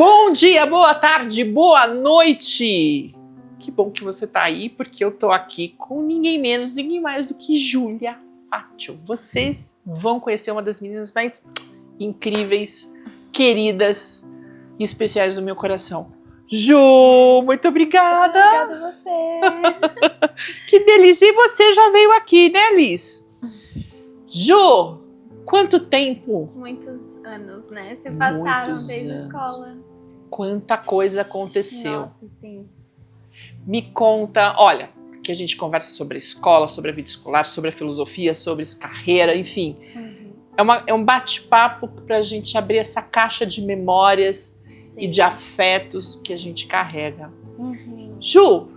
Bom dia, boa tarde, boa noite! Que bom que você tá aí, porque eu tô aqui com ninguém menos, ninguém mais do que Júlia Fátio. Vocês vão conhecer uma das meninas mais incríveis, queridas e especiais do meu coração. Ju, muito obrigada! Obrigada a você! Que delícia! E você já veio aqui, né, Liz? Ju, quanto tempo? Muitos anos, né? Se passaram Muitos desde a anos. escola. Quanta coisa aconteceu. Nossa, sim. Me conta, olha, que a gente conversa sobre a escola, sobre a vida escolar, sobre a filosofia, sobre carreira, enfim. É um bate-papo pra gente abrir essa caixa de memórias Sim. e de afetos que a gente carrega. Uhum. Ju,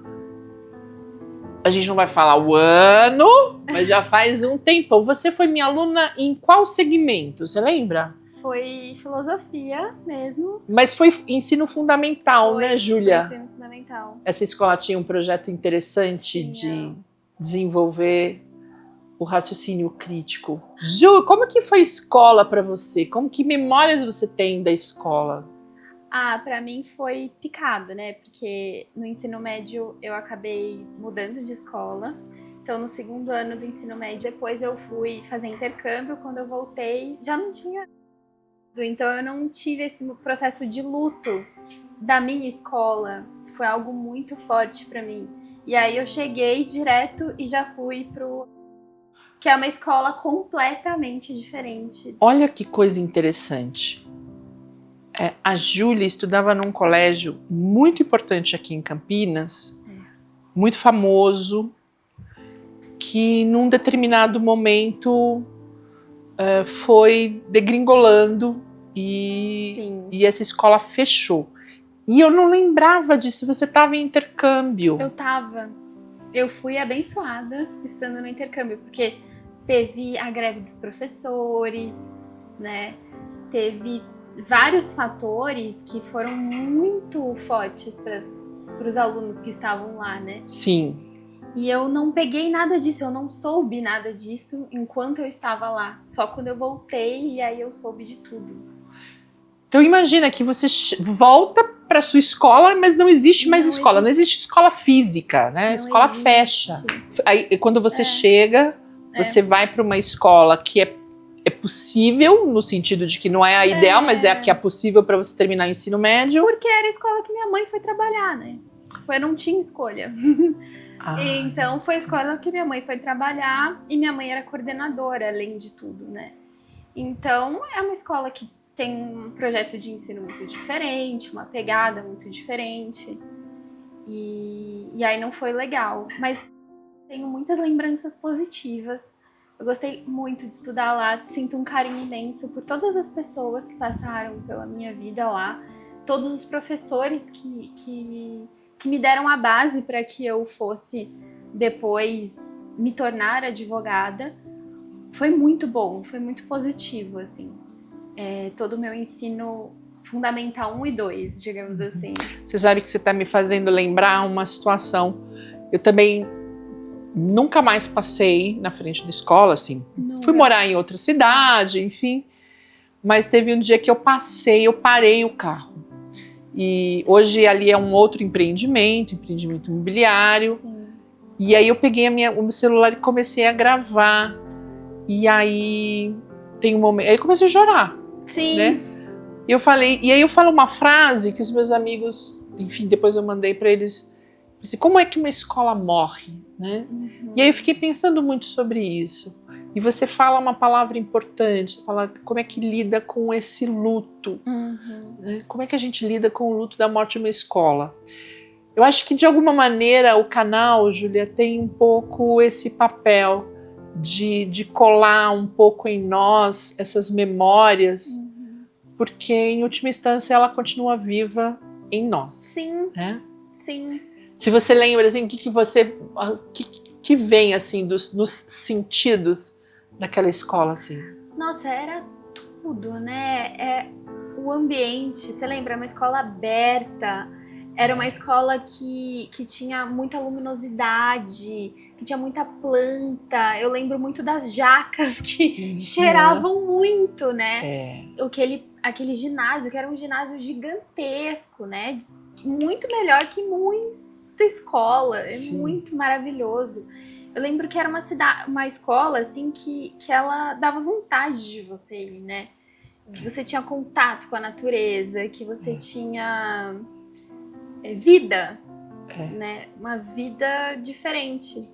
a gente não vai falar o ano, mas já faz um tempão. Você foi minha aluna em qual segmento? Você lembra? Foi filosofia mesmo. Mas foi ensino fundamental, né, Júlia? Foi ensino fundamental. Essa escola tinha um projeto interessante de desenvolver o raciocínio crítico. Ju, como que foi a escola para você? Que memórias você tem da escola? Ah, pra mim foi picado, né? Porque no ensino médio eu acabei mudando de escola. Então, no segundo ano do ensino médio, depois eu fui fazer intercâmbio. Quando eu voltei, já não tinha. Então, eu não tive esse processo de luto da minha escola. Foi algo muito forte pra mim. E aí, eu cheguei direto e já fui pro... que é uma escola completamente diferente. Olha que coisa interessante. A Júlia estudava num colégio muito importante aqui em Campinas, muito famoso, que num determinado momento foi degringolando e essa escola fechou. E eu não lembrava disso, você estava em intercâmbio. Eu tava. Eu fui abençoada estando no intercâmbio, porque teve a greve dos professores, né? Teve vários fatores que foram muito fortes para os alunos que estavam lá, né? Sim. E eu não peguei nada disso, eu não soube nada disso enquanto eu estava lá. Só quando eu voltei e aí eu soube de tudo. Então imagina que você volta para sua escola, mas não existe mais escola. Não existe escola física, né? A escola fecha. Aí quando você chega, você vai para uma escola que é possível, no sentido de que não é a ideal, mas é a que é possível para você terminar o ensino médio. Porque era a escola que minha mãe foi trabalhar, né? Eu não tinha escolha. Então foi a escola que minha mãe foi trabalhar e minha mãe era coordenadora, além de tudo, né? Então é uma escola que tem um projeto de ensino muito diferente, uma pegada muito diferente. E aí não foi legal. Mas tenho muitas lembranças positivas. Eu gostei muito de estudar lá, sinto um carinho imenso por todas as pessoas que passaram pela minha vida lá, todos os professores que me deram a base para que eu fosse depois me tornar advogada. Foi muito bom, foi muito positivo, assim. Todo o meu ensino fundamental 1 e 2, digamos assim. Você sabe que você está me fazendo lembrar uma situação. Eu também nunca mais passei na frente da escola, assim. Fui morar em outra cidade, enfim. Mas teve um dia que eu parei o carro. E hoje ali é um outro empreendimento imobiliário. Sim. E aí eu peguei o meu celular e comecei a gravar. E aí tem um momento... Aí eu comecei a chorar. Sim. Né? E aí eu falo uma frase que os meus amigos... Enfim, depois eu mandei para eles... Assim, como é que uma escola morre? Né? E aí eu fiquei pensando muito sobre isso. E você fala uma palavra importante, você fala como é que lida com esse luto. Né? Como é que a gente lida com o luto da morte de uma escola? Eu acho que de alguma maneira o canal, Júlia, tem um pouco esse papel de colar um pouco em nós essas memórias, porque em última instância ela continua viva em nós. Sim, né? sim. Se você lembra, assim, que vem, assim, nos sentidos daquela escola, assim? Nossa, era tudo, né? O ambiente, você lembra? Uma escola aberta, era uma escola que tinha muita luminosidade, que tinha muita planta. Eu lembro muito das jacas que cheiravam muito, né? O que ele aquele ginásio, que era um ginásio gigantesco, né? Muito melhor que muita escola, é muito maravilhoso. Eu lembro que era uma escola, assim, que ela dava vontade de você ir, né? Que você tinha contato com a natureza, que você tinha vida, né? Uma vida diferente.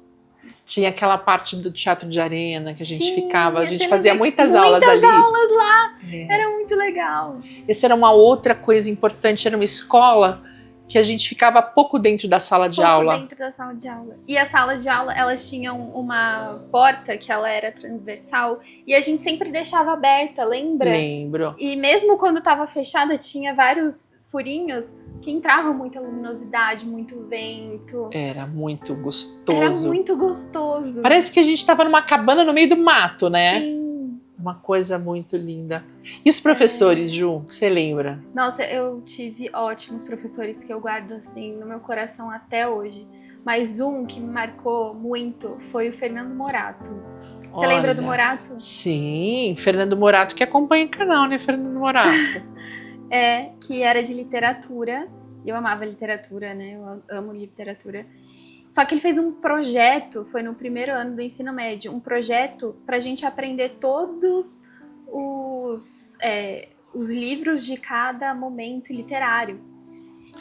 Tinha aquela parte do teatro de arena que a gente Sim, ficava, a gente você fazia lembra muitas aulas ali. Muitas aulas lá, era muito legal. Essa era uma outra coisa importante, era uma escola que a gente ficava pouco dentro da sala de aula. Pouco dentro da sala de aula. E as salas de aula, elas tinham uma porta que ela era transversal e a gente sempre deixava aberta, lembra? Lembro. E mesmo quando estava fechada, tinha vários furinhos que entrava muita luminosidade, muito vento. Era muito gostoso. Era muito gostoso. Parece que a gente estava numa cabana no meio do mato, né? Sim. Uma coisa muito linda. E os professores, Ju, você lembra? Nossa, eu tive ótimos professores que eu guardo assim no meu coração até hoje. Mas um que me marcou muito foi o Fernando Morato. Você lembra do Morato? Sim, Fernando Morato, que acompanha o canal, né, Fernando Morato? Que era de literatura. Eu amava literatura, né? Eu amo literatura. Só que ele fez um projeto, foi no primeiro ano do ensino médio, um projeto pra gente aprender todos os livros de cada momento literário.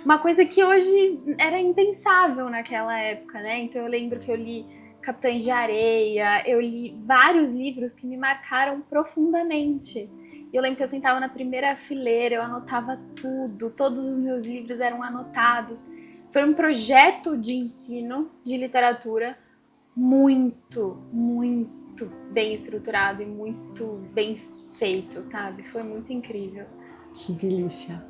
Uma coisa que hoje era impensável naquela época, né? Então eu lembro que eu li Capitães de Areia, eu li vários livros que me marcaram profundamente. Eu lembro que eu sentava na primeira fileira, eu anotava tudo, todos os meus livros eram anotados. Foi um projeto de ensino de literatura muito, muito bem estruturado e muito bem feito, sabe? Foi muito incrível. Que delícia.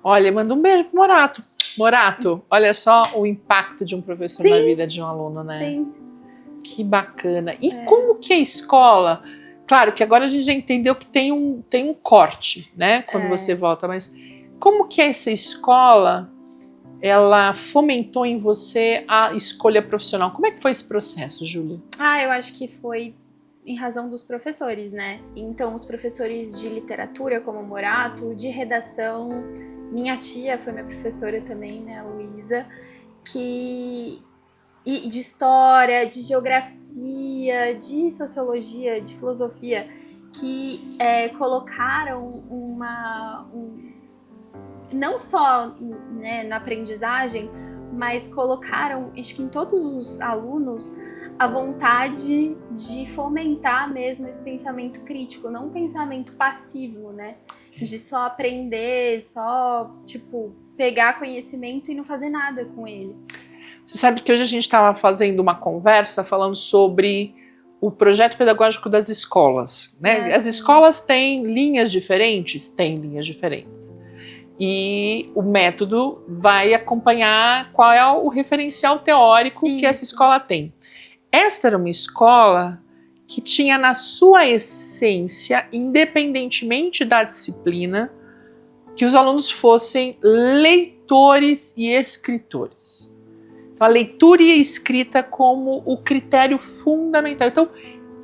Olha, manda um beijo pro Morato. Morato, olha só o impacto de um professor na vida de um aluno, né? Sim. Que bacana. E como que a escola... Claro que agora a gente já entendeu que tem um corte, né? Quando você volta, mas como que essa escola... ela fomentou em você a escolha profissional. Como é que foi esse processo, Júlia? Eu acho que foi em razão dos professores, né? Então, os professores de literatura, como o Morato, de redação, minha tia foi minha professora também, né, a Luísa, e de história, de geografia, de sociologia, de filosofia, que colocaram não só, né, na aprendizagem, mas colocaram, acho que em todos os alunos, a vontade de fomentar mesmo esse pensamento crítico, não um pensamento passivo, né? De só aprender, só, tipo, pegar conhecimento e não fazer nada com ele. Você sabe que hoje a gente estava fazendo uma conversa falando sobre o projeto pedagógico das escolas, né? As escolas têm linhas diferentes? Têm linhas diferentes. E o método vai acompanhar qual é o referencial teórico que essa escola tem. Esta era uma escola que tinha na sua essência, independentemente da disciplina, que os alunos fossem leitores e escritores. Então, a leitura e a escrita como o critério fundamental. Então,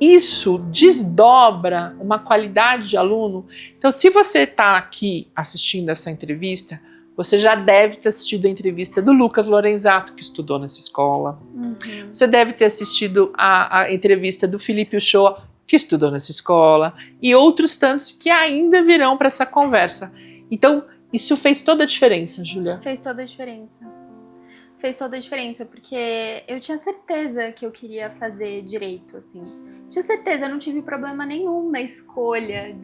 isso desdobra uma qualidade de aluno. Então, se você está aqui assistindo essa entrevista, você já deve ter assistido a entrevista do Lucas Lorenzato, que estudou nessa escola. Você deve ter assistido a entrevista do Felipe Uchoa, que estudou nessa escola, e outros tantos que ainda virão para essa conversa. Então, isso fez toda a diferença, Júlia? Fez toda a diferença. Fez toda a diferença, porque eu tinha certeza que eu queria fazer direito, assim. Tinha certeza, eu não tive problema nenhum na escolha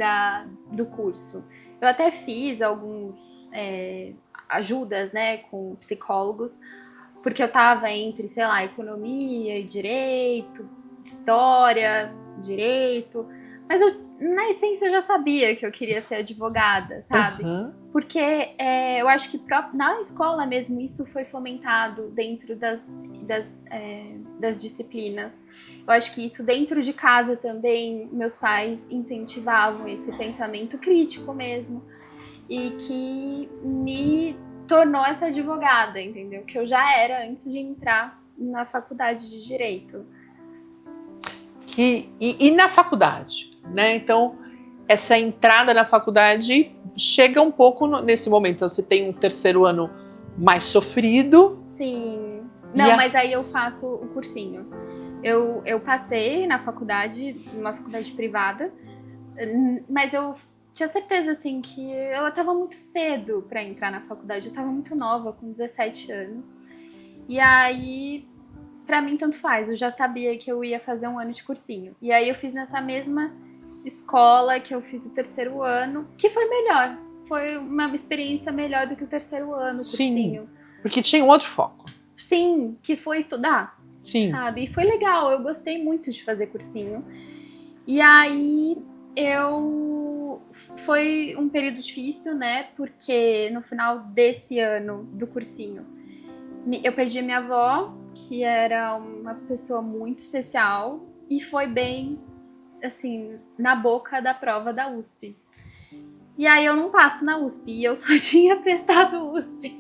do curso. Eu até fiz alguns ajudas, né, com psicólogos, porque eu tava entre, sei lá, economia e direito, história, direito, mas na essência eu já sabia que eu queria ser advogada, sabe? Porque eu acho que na escola mesmo isso foi fomentado dentro das disciplinas. Eu acho que isso dentro de casa também, meus pais incentivavam esse pensamento crítico mesmo. E que me tornou essa advogada, entendeu? Que eu já era antes de entrar na faculdade de Direito. E na faculdade, né? Então, essa entrada na faculdade chega um pouco nesse momento. Então, você tem um terceiro ano mais sofrido. Sim. Não, mas aí eu faço o cursinho. Eu passei na faculdade, numa faculdade privada, mas eu tinha certeza, assim, que eu tava muito cedo pra entrar na faculdade. Eu tava muito nova, com 17 anos. E aí, pra mim, tanto faz. Eu já sabia que eu ia fazer um ano de cursinho. E aí eu fiz nessa mesma escola que eu fiz o terceiro ano, que foi melhor. Foi uma experiência melhor do que o terceiro ano, o cursinho. Sim, porque tinha um outro foco. Sim, que foi estudar. Sim. Sabe? E foi legal, eu gostei muito de fazer cursinho. E aí, foi um período difícil, né? Porque no final desse ano do cursinho, eu perdi a minha avó, que era uma pessoa muito especial, e foi bem, assim, na boca da prova da USP. E aí eu não passo na USP, e eu só tinha prestado USP.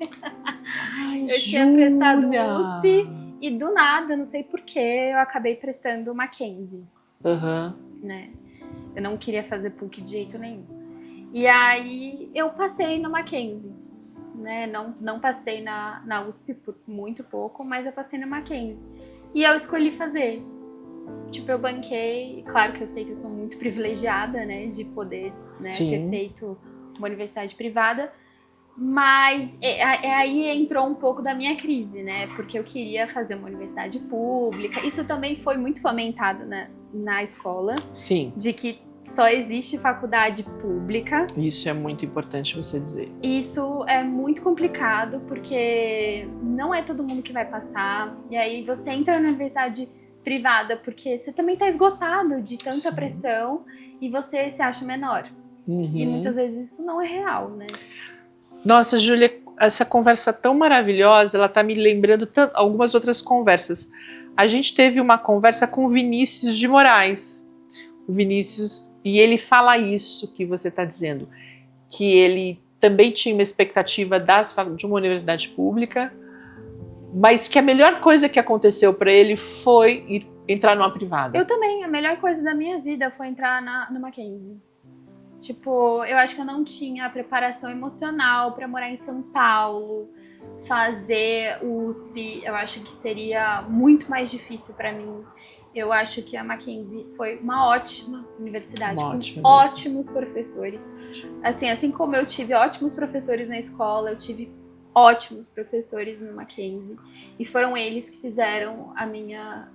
Ai, eu tinha prestado USP, e do nada, não sei porquê, eu acabei prestando Mackenzie. Né? Eu não queria fazer PUC de jeito nenhum. E aí eu passei na Mackenzie. Né? Não passei na USP por muito pouco, mas eu passei na Mackenzie. E eu escolhi fazer. Tipo, eu banquei. Claro que eu sei que eu sou muito privilegiada, né? De poder, né, ter feito uma universidade privada. Mas aí entrou um pouco da minha crise, né? Porque eu queria fazer uma universidade pública. Isso também foi muito fomentado na escola. Sim. De que só existe faculdade pública. Isso é muito importante você dizer. Isso é muito complicado, porque não é todo mundo que vai passar. E aí você entra na universidade privada porque você também tá esgotado de tanta pressão e você se acha menor. E muitas vezes isso não é real, né? Nossa, Júlia, essa conversa tão maravilhosa, ela tá me lembrando algumas outras conversas. A gente teve uma conversa com o Vinícius de Moraes. O Vinícius, e ele fala isso que você está dizendo, que ele também tinha uma expectativa de uma universidade pública, mas que a melhor coisa que aconteceu para ele foi entrar numa privada. Eu também, a melhor coisa da minha vida foi entrar no Mackenzie. Tipo, eu acho que eu não tinha a preparação emocional para morar em São Paulo, fazer USP, eu acho que seria muito mais difícil para mim. Eu acho que a Mackenzie foi uma ótima universidade, com ótimos professores. Assim como eu tive ótimos professores na escola, eu tive ótimos professores no Mackenzie. E foram eles que fizeram a minha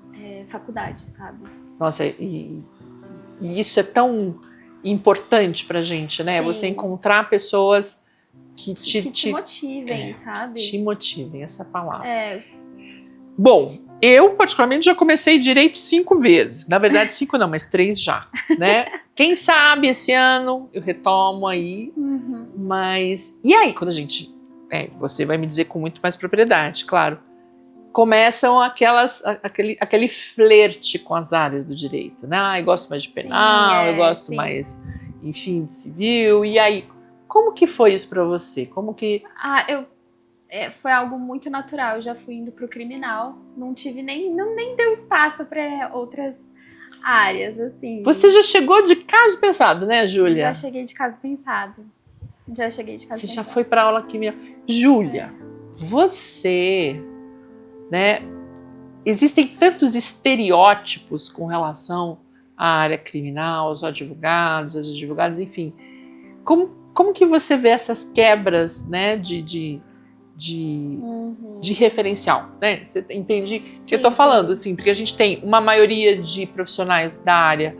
faculdade, sabe? Nossa, e isso é tão importante pra gente, né? Sim. Você encontrar pessoas que te motivem, sabe? Te motivem, essa palavra. Bom, eu particularmente já comecei direito 5 vezes. Na verdade 5 não, mas 3 já, né? Quem sabe esse ano eu retomo aí. Mas, e aí quando a gente, você vai me dizer com muito mais propriedade, claro, começam aquele flerte com as áreas do direito, né? Eu gosto mais de penal, eu gosto mais, enfim, de civil. E aí, como que foi isso pra você? Como que... foi algo muito natural. Eu já fui indo pro criminal, não deu espaço para outras áreas, assim. Você já chegou de caso pensado, né, Júlia? Já cheguei de caso pensado. Você já foi pra aula criminal. Júlia, você... né? Existem tantos estereótipos com relação à área criminal, aos advogados, as advogadas, enfim. Como que você vê essas quebras, né, de referencial, né? Você entende que eu tô falando, assim, porque a gente tem uma maioria de profissionais da área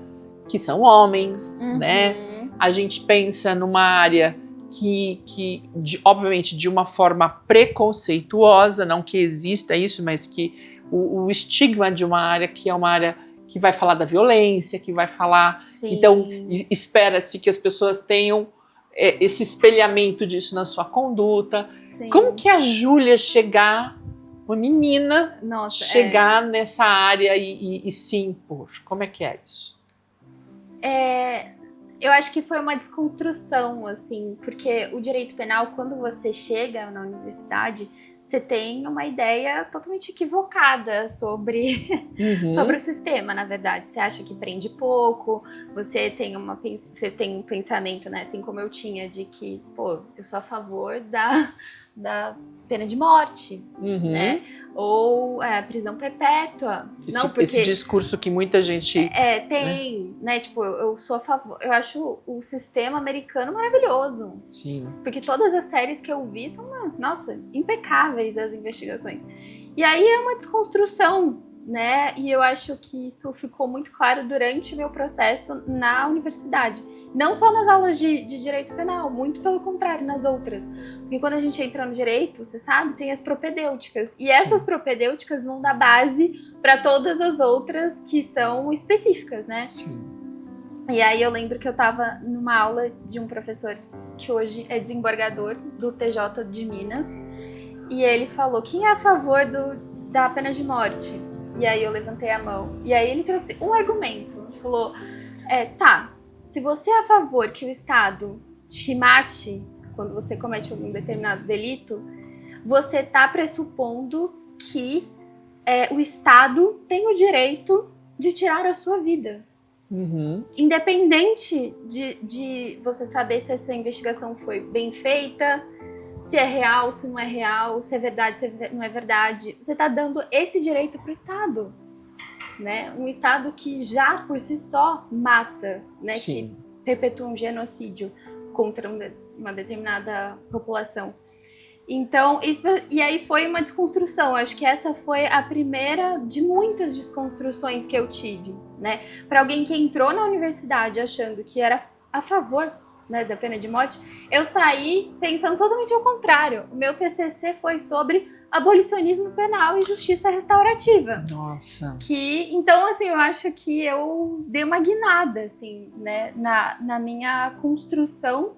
que são homens, né? A gente pensa numa área obviamente de uma forma preconceituosa, não que exista isso, mas que o estigma de uma área que é uma área que vai falar da violência, que vai falar... Então, espera-se que as pessoas tenham esse espelhamento disso na sua conduta. Como que a Júlia uma menina, chegar nessa área e se impor? Como é que é isso? Eu acho que foi uma desconstrução, assim, porque o direito penal, quando você chega na universidade, você tem uma ideia totalmente equivocada sobre o sistema, na verdade. Você acha que prende pouco, você tem um pensamento, né, assim como eu tinha, de que, pô, eu sou a favor da pena de morte, né? Ou prisão perpétua. Esse discurso que muita gente... tem, né? Tipo, eu sou a favor... Eu acho o sistema americano maravilhoso. Sim. Porque todas as séries que eu vi são, nossa, impecáveis as investigações. E aí é uma desconstrução, né? E eu acho que isso ficou muito claro durante o meu processo na universidade. Não só nas aulas de direito penal, muito pelo contrário, nas outras. Porque quando a gente entra no direito, você sabe, tem as propedêuticas. E essas propedêuticas vão dar base para todas as outras que são específicas, né? Sim. E aí eu lembro que eu tava numa aula de um professor que hoje é desembargador do TJ de Minas. E ele falou, quem é a favor da pena de morte? E aí eu levantei a mão. E aí ele trouxe um argumento. Ele falou, se você é a favor que o Estado te mate quando você comete algum determinado delito, você tá pressupondo que o Estado tem o direito de tirar a sua vida. Independente de você saber se essa investigação foi bem feita, se é real, se não é real, se é verdade, se não é verdade. Você está dando esse direito para o Estado, né? Um Estado que já por si só mata, né? Sim. Que perpetua um genocídio contra uma determinada população. Então, e aí foi uma desconstrução. Acho que essa foi a primeira de muitas desconstruções que eu tive, né? Para alguém que entrou na universidade achando que era a favor, né, da pena de morte, eu saí pensando totalmente ao contrário. O meu TCC foi sobre abolicionismo penal e justiça restaurativa. Nossa. Então, assim, eu acho que eu dei uma guinada, assim, né, na minha construção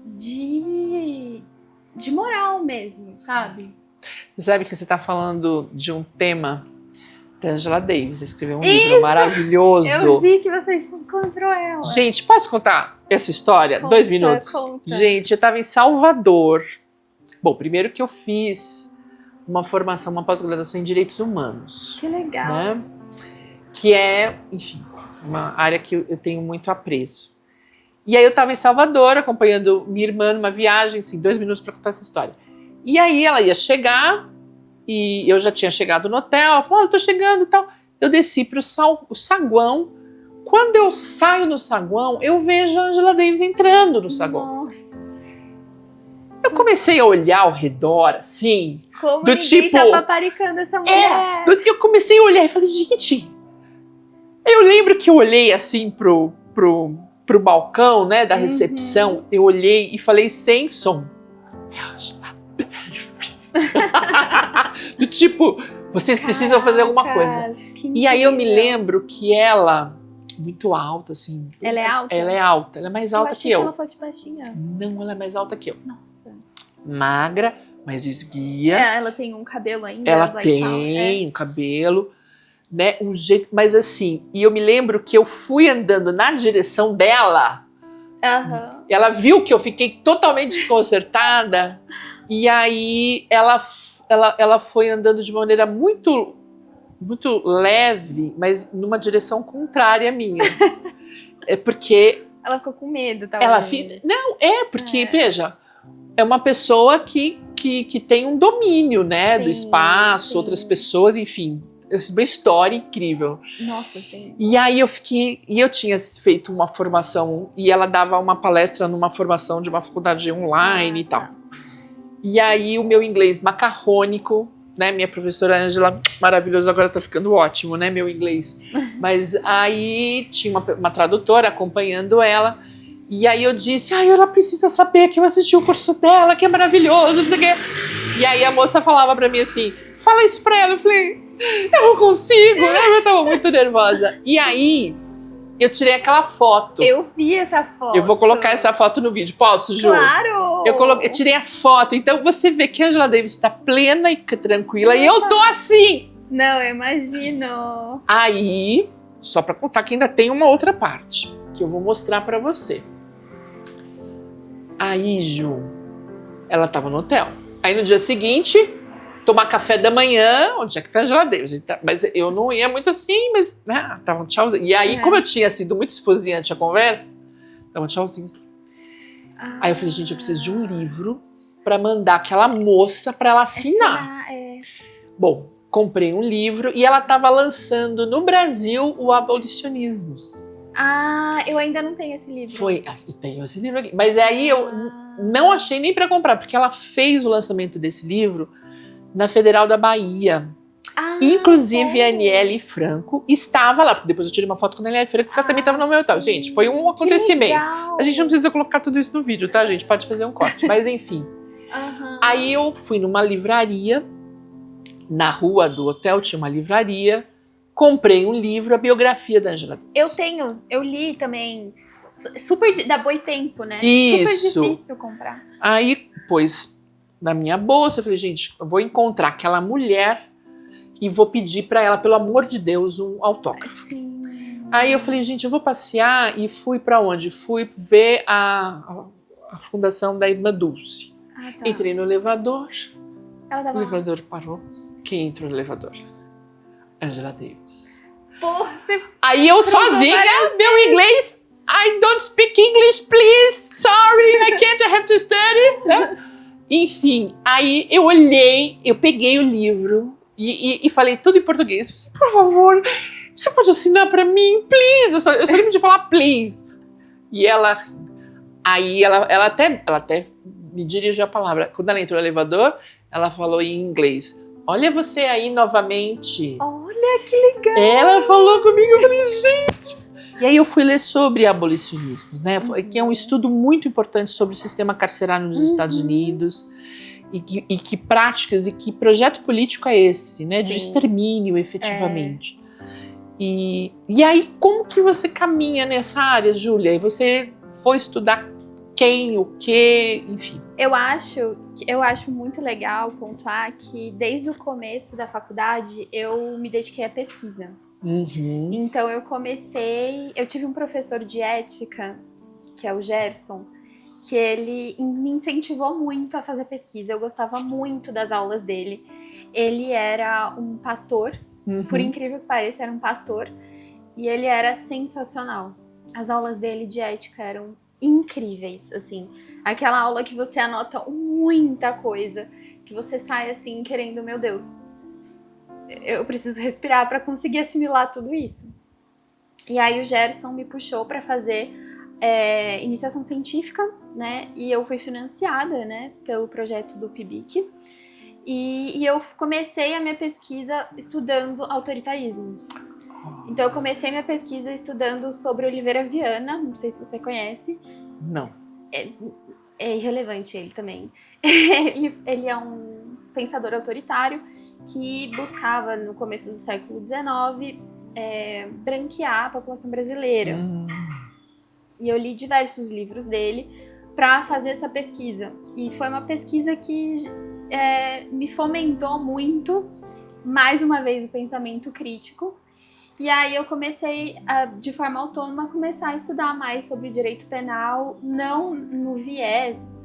de moral mesmo, sabe? Você sabe que você está falando de um tema da Angela Davis, escreveu um livro maravilhoso. Eu vi que você encontrou ela. Gente, posso contar essa história? 2 minutos. Conta. Gente, eu estava em Salvador. Bom, primeiro que eu fiz uma formação, uma pós-graduação em Direitos Humanos. Que legal. Né? Que é, enfim, uma área que eu tenho muito apreço. E aí eu estava em Salvador, acompanhando minha irmã numa viagem, assim, 2 minutos para contar essa história. E aí ela ia chegar, e eu já tinha chegado no hotel, ela falou, eu tô chegando e tal. Eu desci para o saguão. Quando eu saio no saguão, eu vejo a Angela Davis entrando no saguão. Nossa. Eu comecei a olhar ao redor, assim, como do ninguém tipo... tá paparicando essa mulher. Eu comecei a olhar e falei, gente... Eu lembro que eu olhei, assim, pro balcão, né, da recepção, eu olhei e falei sem som. Angela Davis. Do tipo, vocês precisam fazer alguma coisa. E aí eu me lembro que ela, muito alta, assim. Ela é alta? Ela é alta, ela é mais alta que eu. Que ela fosse baixinha. Não, ela é mais alta que eu. Nossa. Magra, mas esguia. Ela tem um cabelo ainda. Ela tem um cabelo, né, um jeito, mas assim, e eu me lembro que eu fui andando na direção dela. Ela viu que eu fiquei totalmente desconcertada. E aí ela foi andando de maneira muito, muito leve, mas numa direção contrária à minha. É porque... Ela ficou com medo, talvez. Não, porque, veja, é uma pessoa que tem um domínio, né, do espaço, outras pessoas, enfim. Uma história incrível. Nossa, sim. E aí eu tinha feito uma formação, e ela dava uma palestra numa formação de uma faculdade online e tal. E aí o meu inglês macarrônico, né, minha professora Angela, maravilhoso, agora tá ficando ótimo, né, meu inglês. Mas aí tinha uma tradutora acompanhando ela, e aí eu disse, ela precisa saber que eu assisti o curso dela, que é maravilhoso, não sei o quê. E aí a moça falava pra mim assim, fala isso pra ela. Eu falei, eu não consigo, né? Eu tava muito nervosa. E aí, eu tirei aquela foto. Eu vi essa foto. Eu vou colocar essa foto no vídeo. Posso, Ju? Claro! Eu tirei a foto. Então, você vê que a Angela Davis está plena e tranquila. E eu tô assim. Não, eu imagino. Aí, só pra contar que ainda tem uma outra parte. Que eu vou mostrar pra você. Aí, Ju, ela tava no hotel. Aí no dia seguinte, tomar café da manhã, onde é que tá a geladeira? Mas eu não ia muito assim, mas né, tava um tchauzinho. E aí, como eu tinha sido muito esfuziante a conversa, tava um tchauzinho assim. Aí eu falei, gente, eu preciso de um livro pra mandar aquela moça pra ela assinar. Bom, comprei um livro e ela tava lançando no Brasil o Abolicionismos. Eu ainda não tenho esse livro. Eu tenho esse livro aqui. Mas aí eu não achei nem pra comprar, porque ela fez o lançamento desse livro na Federal da Bahia. Inclusive, a Aniele Franco estava lá, porque depois eu tirei uma foto com a Aniele Franco, porque ela também estava no meu hotel. Gente, foi um acontecimento. A gente não precisa colocar tudo isso no vídeo, tá, gente? Pode fazer um corte. Mas, enfim. Aí eu fui numa livraria, na rua do hotel tinha uma livraria, comprei um livro, a biografia da Angela Davis. Eu li também. Super dá boitempo, né? Isso. Super difícil comprar. Aí, pôs na minha bolsa, eu falei, gente, eu vou encontrar aquela mulher e vou pedir pra ela, pelo amor de Deus, um autógrafo. Sim. Aí eu falei, gente, eu vou passear e fui pra onde? Fui ver a fundação da Irmã Dulce. Tá. Entrei no elevador, Ela o elevador parou. Quem entrou no elevador? Angela Davis. Você... Aí eu sozinha, meu inglês, I don't speak English, please, sorry, I can't, I have to study. Enfim, aí eu olhei, eu peguei o livro e falei tudo em português. Falei, por favor, você pode assinar pra mim, please? Eu só lembro de falar please. E ela até me dirigiu a palavra. Quando ela entrou no elevador, ela falou em inglês. Olha você aí novamente. Olha que legal. Ela falou comigo, eu falei, gente. E aí eu fui ler sobre abolicionismos, né? Que é um estudo muito importante sobre o sistema carcerário nos Estados Unidos. E que práticas e que projeto político é esse, né? De extermínio, efetivamente. E aí, como que você caminha nessa área, Júlia? E você foi estudar quem, o quê, enfim. Eu acho muito legal pontuar que desde o começo da faculdade eu me dediquei à pesquisa. Então eu tive um professor de ética, que é o Gerson, que ele me incentivou muito a fazer pesquisa. Eu gostava muito das aulas dele. Ele era um pastor, por incrível que pareça, era um pastor, e ele era sensacional. As aulas dele de ética eram incríveis, assim. Aquela aula que você anota muita coisa, que você sai assim querendo, meu Deus, eu preciso respirar para conseguir assimilar tudo isso. E aí o Gerson me puxou para fazer iniciação científica, né? E eu fui financiada, né, pelo projeto do PIBIC. E eu comecei a minha pesquisa estudando autoritarismo. Então eu comecei minha pesquisa estudando sobre Oliveira Viana, não sei se você conhece. Não. É irrelevante ele também. Ele é um pensador autoritário que buscava, no começo do século XIX, branquear a população brasileira. E eu li diversos livros dele para fazer essa pesquisa. E foi uma pesquisa que me fomentou muito, mais uma vez, o pensamento crítico. E aí eu comecei, de forma autônoma, a começar a estudar mais sobre o direito penal, não no viés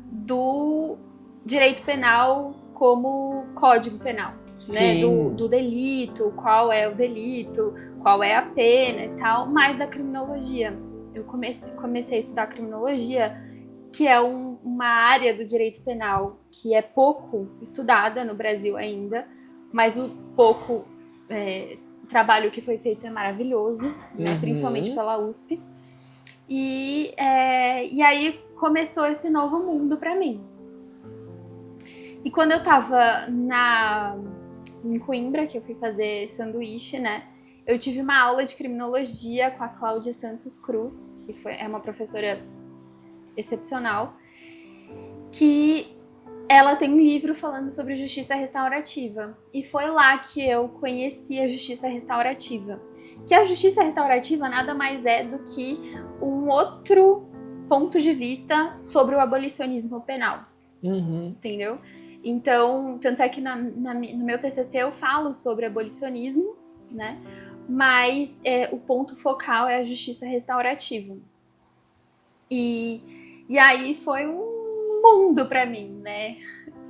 do direito penal como código penal, né? Do delito, qual é o delito, qual é a pena e tal, mas da criminologia. Eu comecei a estudar criminologia, que é uma área do direito penal que é pouco estudada no Brasil ainda, mas o pouco trabalho que foi feito é maravilhoso, né? Principalmente pela USP. E aí começou esse novo mundo para mim. E quando eu tava em Coimbra, que eu fui fazer sanduíche, né? Eu tive uma aula de criminologia com a Cláudia Santos Cruz, que é uma professora excepcional, que ela tem um livro falando sobre justiça restaurativa. E foi lá que eu conheci a justiça restaurativa. Que a justiça restaurativa nada mais é do que um outro ponto de vista sobre o abolicionismo penal. Entendeu? Então, tanto é que no meu TCC eu falo sobre abolicionismo, né? Mas o ponto focal é a justiça restaurativa. E aí foi um mundo para mim, né?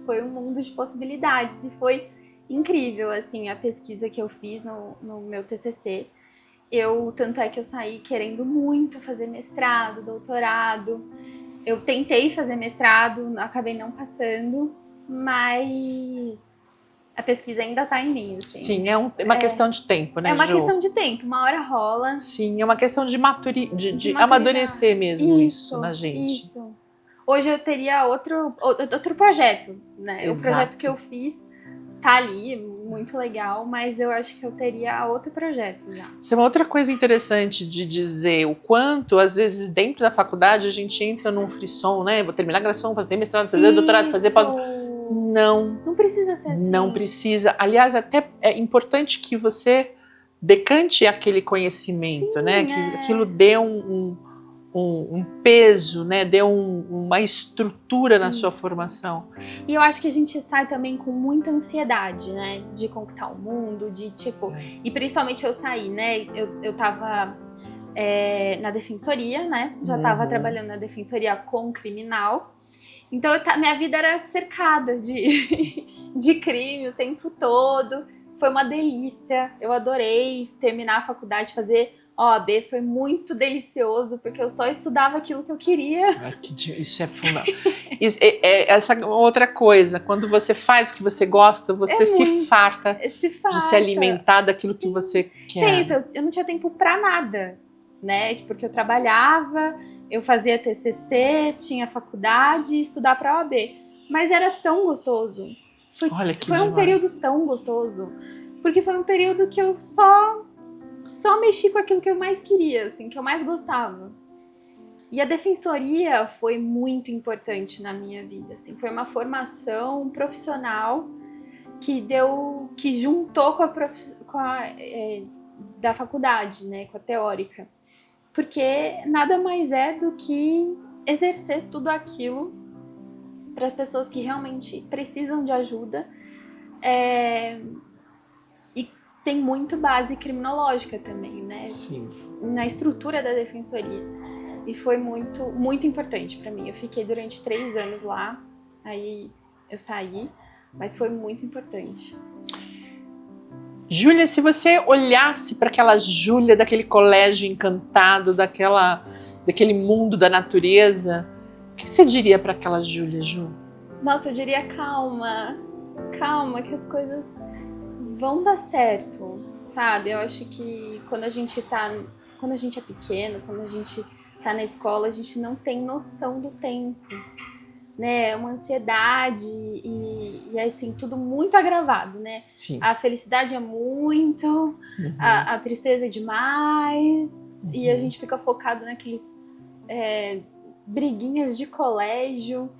foi um mundo de possibilidades e foi incrível, assim, a pesquisa que eu fiz no meu TCC. Tanto é que eu saí querendo muito fazer mestrado, doutorado. Eu tentei fazer mestrado, acabei não passando, mas a pesquisa ainda tá em mim, assim. Sim, é uma questão de tempo, né, É uma Ju? questão de tempo, uma hora rola. Sim, é uma questão de amadurecer mesmo isso na gente. Isso. Hoje eu teria outro projeto, né? Exato. O projeto que eu fiz tá ali, muito legal, mas eu acho que eu teria outro projeto já. Isso é uma outra coisa interessante de dizer, o quanto, às vezes, dentro da faculdade, a gente entra num frisson, né? Vou terminar a graduação, fazer mestrado, fazer doutorado, fazer pós... Não precisa ser assim. Não precisa. Aliás, até é importante que você decante aquele conhecimento, Sim, né? Que aquilo dê um peso, né? Dê uma estrutura na sua formação. E eu acho que a gente sai também com muita ansiedade, né? De conquistar o mundo, de tipo... E principalmente eu saí, né? Eu tava na defensoria, né? Já tava trabalhando na defensoria com criminal. Então minha vida era cercada de crime o tempo todo. Foi uma delícia. Eu adorei terminar a faculdade, fazer OAB, foi muito delicioso, porque eu só estudava aquilo que eu queria. Isso é fundamental. Essa outra coisa, quando você faz o que você gosta, você se farta de se alimentar daquilo que você quer. Pensa, eu não tinha tempo pra nada, né? Porque eu trabalhava, eu fazia TCC, tinha faculdade e estudar pra OAB. Mas era tão gostoso. Foi um período tão gostoso. Porque foi um período que eu só mexi com aquilo que eu mais queria, assim, que eu mais gostava. E a defensoria foi muito importante na minha vida, assim, foi uma formação profissional que juntou com a da faculdade, né, com a teórica. Porque nada mais é do que exercer tudo aquilo para pessoas que realmente precisam de ajuda. Tem muito base criminológica também, né? Sim. Na estrutura da defensoria. E foi muito, muito importante para mim. Eu fiquei durante 3 anos lá, aí eu saí, mas foi muito importante. Júlia, se você olhasse para aquela Júlia daquele colégio encantado, daquele mundo da natureza, o que você diria para aquela Júlia, Ju? Nossa, eu diria calma, que as coisas vão dar certo, sabe? Eu acho que quando a gente é pequeno, quando a gente tá na escola, a gente não tem noção do tempo, né? É uma ansiedade e assim, tudo muito agravado, né? Sim. A felicidade é muito, a tristeza é demais, e a gente fica focado naqueles briguinhas de colégio.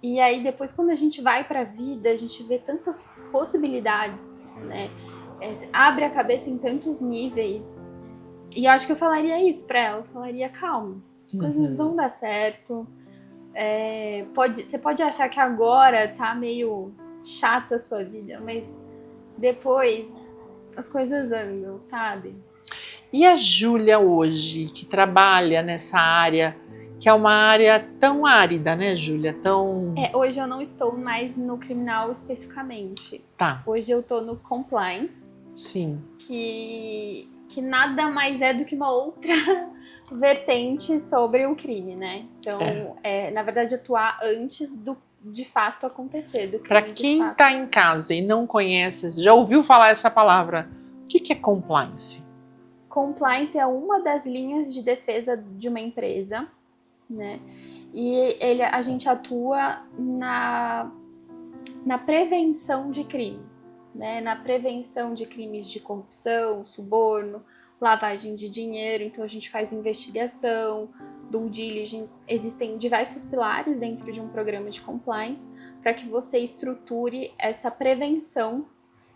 E aí depois, quando a gente vai pra vida, a gente vê tantas possibilidades, né? Abre a cabeça em tantos níveis. E eu acho que eu falaria isso pra ela. Eu falaria, calma, as coisas vão dar certo. Você pode achar que agora tá meio chata a sua vida, mas depois as coisas andam, sabe? E a Júlia hoje, que trabalha nessa área, que é uma área tão árida, né, Júlia? Hoje eu não estou mais no criminal especificamente. Tá. Hoje eu tô no compliance. Sim. Que nada mais é do que uma outra vertente sobre o crime, né? Então, na verdade, atuar antes de fato acontecer. Para quem está em casa e não conhece, já ouviu falar essa palavra, o que é compliance? Compliance é uma das linhas de defesa de uma empresa, né? E a gente atua na prevenção de crimes, né? Na prevenção de crimes de corrupção, suborno, lavagem de dinheiro. Então a gente faz investigação, due diligence. Existem diversos pilares dentro de um programa de compliance para que você estruture essa prevenção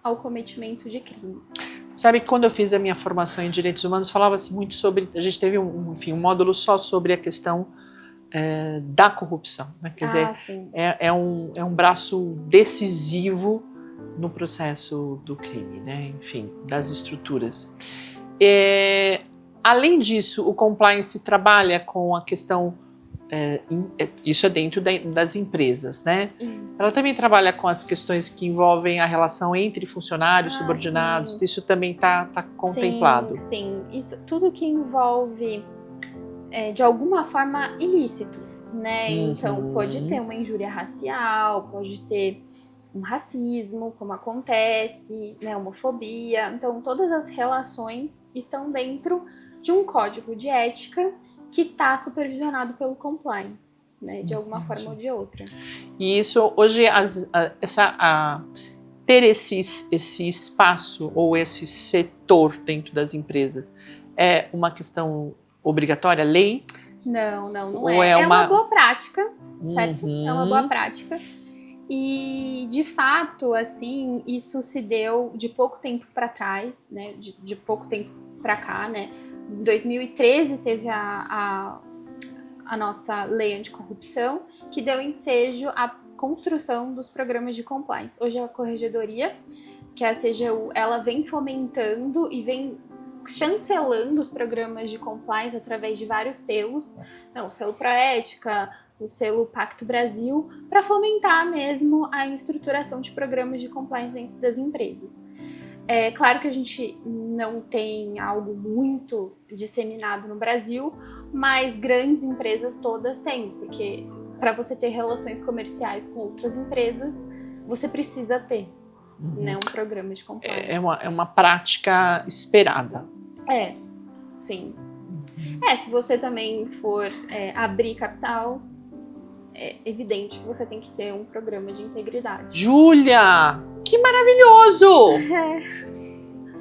ao cometimento de crimes. Sabe que quando eu fiz a minha formação em Direitos Humanos, falava-se muito sobre... A gente teve um módulo só sobre a questão da corrupção. Né? Quer dizer, sim. É um braço decisivo no processo do crime, né? Enfim, das estruturas. Além disso, o compliance trabalha com a questão isso é dentro das empresas, né? Isso. Ela também trabalha com as questões que envolvem a relação entre funcionários, subordinados, sim. isso também está contemplado. Sim, isso tudo que envolve de alguma forma ilícitos, né? Então pode ter uma injúria racial, pode ter um racismo, como acontece, né? Homofobia. Então todas as relações estão dentro de um código de ética que está supervisionado pelo compliance, né? De alguma forma ou de outra. E isso hoje ter esse espaço ou esse setor dentro das empresas é uma questão obrigatória, lei? Não Ou é. É uma boa prática, certo? É uma boa prática. E, de fato, assim, isso se deu de pouco tempo para trás, né? De pouco tempo para cá, né? Em 2013 teve a nossa lei anticorrupção, que deu ensejo à construção dos programas de compliance. Hoje a Corregedoria, que é a CGU, ela vem fomentando e vem chancelando os programas de compliance através de vários selos, o selo Proética, o selo Pacto Brasil, para fomentar mesmo a estruturação de programas de compliance dentro das empresas. É claro que a gente não tem algo muito disseminado no Brasil, mas grandes empresas todas têm, porque para você ter relações comerciais com outras empresas, você precisa ter né, um programa de compliance. É uma prática esperada. Sim. Se você também for abrir capital, é evidente que você tem que ter um programa de integridade. Júlia, que maravilhoso!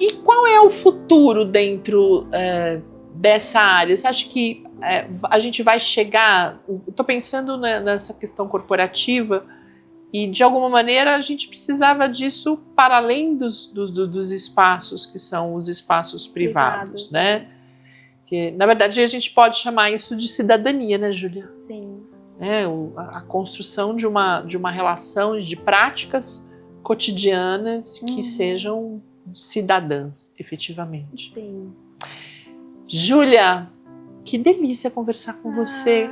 E qual é o futuro dentro dessa área? Você acha que a gente vai chegar... Estou pensando nessa questão corporativa e, de alguma maneira, a gente precisava disso para além dos espaços que são os espaços privados, né? Que, na verdade, a gente pode chamar isso de cidadania, né, Júlia? Sim. A construção de uma relação de práticas cotidianas que sejam cidadãs, efetivamente. Sim. Júlia, que delícia conversar com você.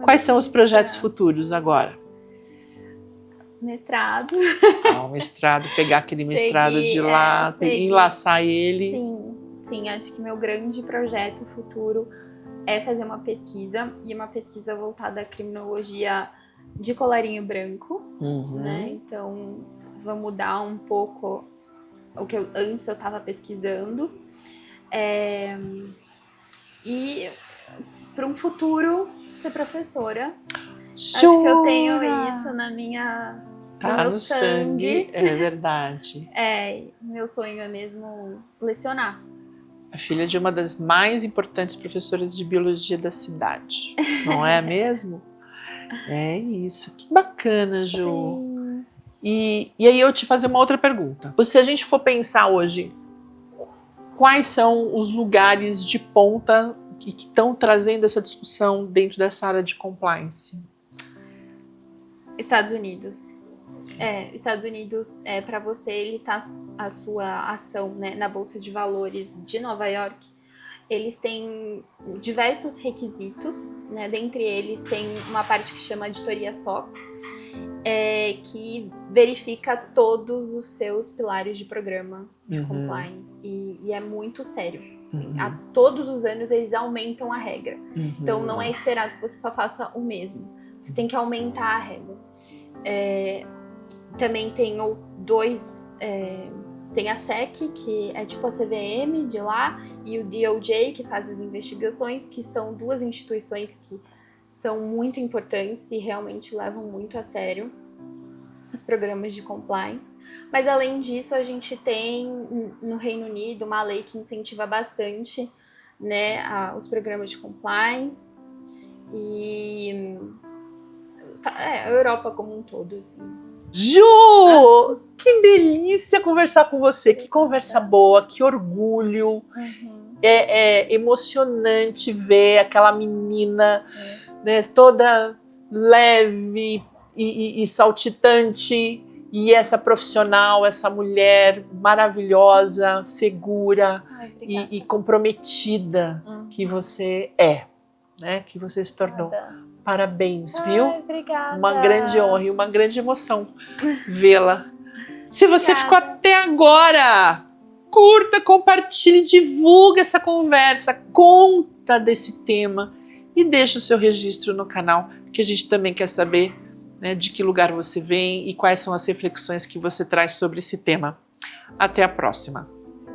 Quais são os projetos futuros agora? Mestrado. O mestrado, pegar aquele mestrado de lá, enlaçar ele. Sim, acho que meu grande projeto futuro é fazer uma pesquisa, e uma pesquisa voltada à criminologia de colarinho branco, né? Então, vou mudar um pouco o que antes eu estava pesquisando. E para um futuro, ser professora. Acho que eu tenho isso no meu sangue. É verdade. Meu sonho é mesmo lecionar. A filha de uma das mais importantes professoras de biologia da cidade, não é mesmo? É isso, que bacana, Ju. Sim. E aí eu te fazer uma outra pergunta. Se a gente for pensar hoje, quais são os lugares de ponta que estão trazendo essa discussão dentro dessa área de compliance? Estados Unidos. Estados Unidos, para você listar a sua ação, né, na Bolsa de Valores de Nova York, eles têm diversos requisitos, né? Dentre eles tem uma parte que chama Auditoria SOX, que verifica todos os seus pilares de programa de compliance, e é muito sério. Assim, a todos os anos eles aumentam a regra. Então não é esperado que você só faça o mesmo. Você tem que aumentar a regra. Também tem tem a SEC, que é tipo a CVM de lá, e o DOJ, que faz as investigações, que são duas instituições que são muito importantes e realmente levam muito a sério os programas de compliance. Mas além disso, a gente tem no Reino Unido uma lei que incentiva bastante, né, os programas de compliance, e a Europa como um todo, assim. Ju! Que delícia conversar com você, que conversa boa, que orgulho. É emocionante ver aquela menina, né, toda leve e saltitante, e essa profissional, essa mulher maravilhosa, segura e comprometida que você né, que você se tornou. Parabéns, viu? Obrigada. Uma grande honra e uma grande emoção vê-la. Se você Obrigada. ficou até agora, curta, compartilhe, divulga essa conversa, conta desse tema e deixa o seu registro no canal, que a gente também quer saber, né, de que lugar você vem e quais são as reflexões que você traz sobre esse tema. Até a próxima!